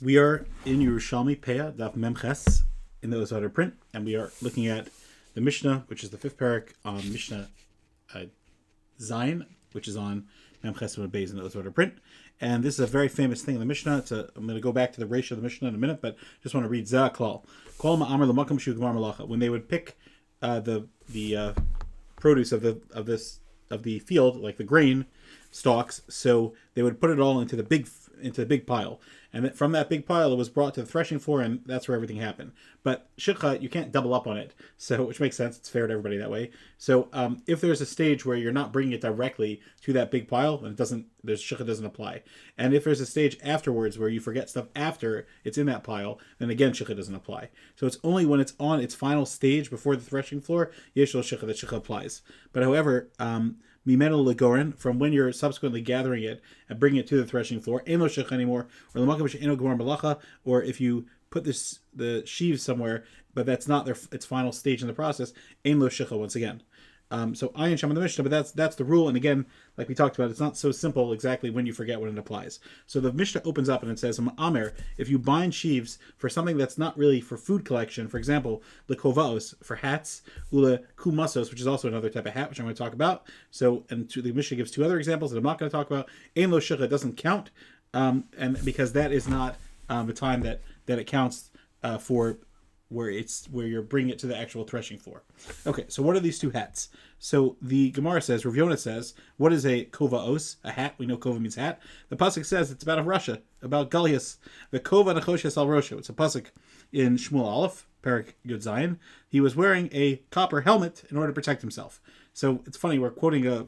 We are in Yerushalmi, Peah, Daf Memches, in the Ozada print, and we are looking at the Mishnah, which is the fifth parak on Mishnah Zion, which is on Memches and Beis in the Ozada print. And this is a very famous thing in the Mishnah. I'm going to go back to the ratio of the Mishnah in a minute, but just want to read Zaklal. When they would pick the produce of the field, like the grain stalks, so they would put it all into the big pile, and from that big pile it was brought to the threshing floor, and that's where everything happened. But shikha, you can't double up on it, so which makes sense. It's fair to everybody that way. So if there's a stage where you're not bringing it directly to that big pile, then shikha doesn't apply. And if there's a stage afterwards where you forget stuff after it's in that pile, then again shikha doesn't apply. So it's only when it's on its final stage before the threshing floor, yeshlo shikha, that shikha applies. But however, Mimenu legorin, from when you're subsequently gathering it and bringing it to the threshing floor, ein lo shikha anymore, or gemar, or if you put the sheaves somewhere, but that's not its final stage in the process, ein lo shikha once again. So ayin sham in the Mishnah, but that's the rule. And again, like we talked about, it's not so simple exactly when you forget when it applies. So the Mishnah opens up and it says, Amer, if you bind sheaves for something that's not really for food collection, for example, the kovaos for hats, ula kumasos, which is also another type of hat, which I'm going to talk about. So, and the Mishnah gives two other examples that I'm not going to talk about. Ein lo shikha doesn't count, and because that is not the time that it counts for where you're bringing it to the actual threshing floor. Okay, so what are these two hats? So the Gemara says, Rav Yonah says, what is a kovaos, a hat? We know kova means hat. The pasuk says it's about Russia, about Galias. The kova nechoshes al rosho. It's a pasuk in Shmuel Aleph, Parak Yud Zayin. He was wearing a copper helmet in order to protect himself. So it's funny, we're quoting a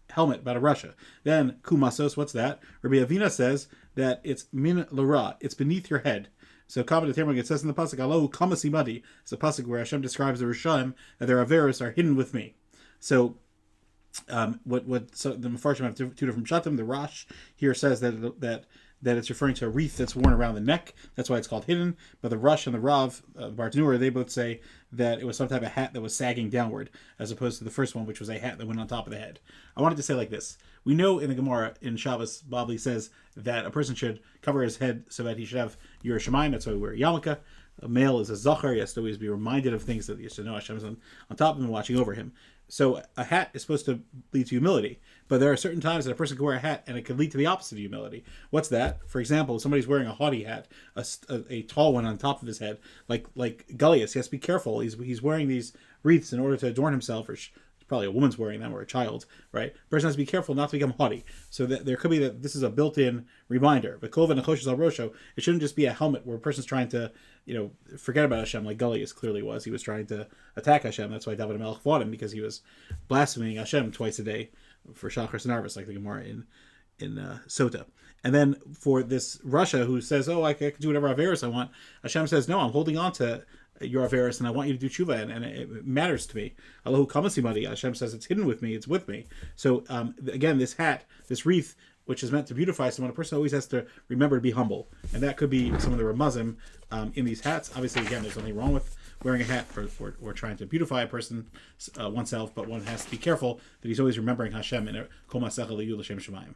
helmet about a Russia. Then kumasos, what's that? Rabbi Avina says that it's min lara, it's beneath your head. So commentator, it says in the pasuk, "Allahu kamasi madi." It's a pasuk where Hashem describes the Rishaim that their averos are hidden with me. So, so the Mefarshim have two different shatim. The Rash here says that it's referring to a wreath that's worn around the neck. That's why it's called hidden. But the Rush and the Rav, the Bartanura, they both say that it was some type of hat that was sagging downward, as opposed to the first one, which was a hat that went on top of the head. I wanted to say like this. We know in the Gemara, in Shabbos, Babli says that a person should cover his head so that he should have Yerushalmi. That's why we wear yarmulke. A male is a zachar. He has to always be reminded of things that he has to know Hashem is on top of him and watching over him. So a hat is supposed to lead to humility, but there are certain times that a person can wear a hat and it can lead to the opposite of humility. What's that? For example, somebody's wearing a haughty hat, a tall one on top of his head, like Gullius. He has to be careful. He's wearing these wreaths in order to adorn himself, or probably a woman's wearing them, or a child, right? The person has to be careful not to become haughty. So that there could be that this is a built-in reminder. But kova nechoshes al rosho, it shouldn't just be a helmet where a person's trying to, forget about Hashem, like Gullius clearly was. He was trying to attack Hashem. That's why David HaMelech fought him, because he was blaspheming Hashem twice a day for Shachar Narvis, like the Gemara in Sota. And then for this Russia who says, I can do whatever Averis I want, Hashem says, no, I'm holding on to your Averis, and I want you to do tshuva, and it matters to me. Allahu kamasi, Hashem says it's hidden with me, it's with me. So again, this hat, this wreath, which is meant to beautify someone, a person always has to remember to be humble, and that could be some of the Ramazim in these hats. Obviously, again, there's nothing wrong with wearing a hat or trying to beautify a person, oneself, but one has to be careful that he's always remembering Hashem in a kol masech l'yu l'shem shemayim.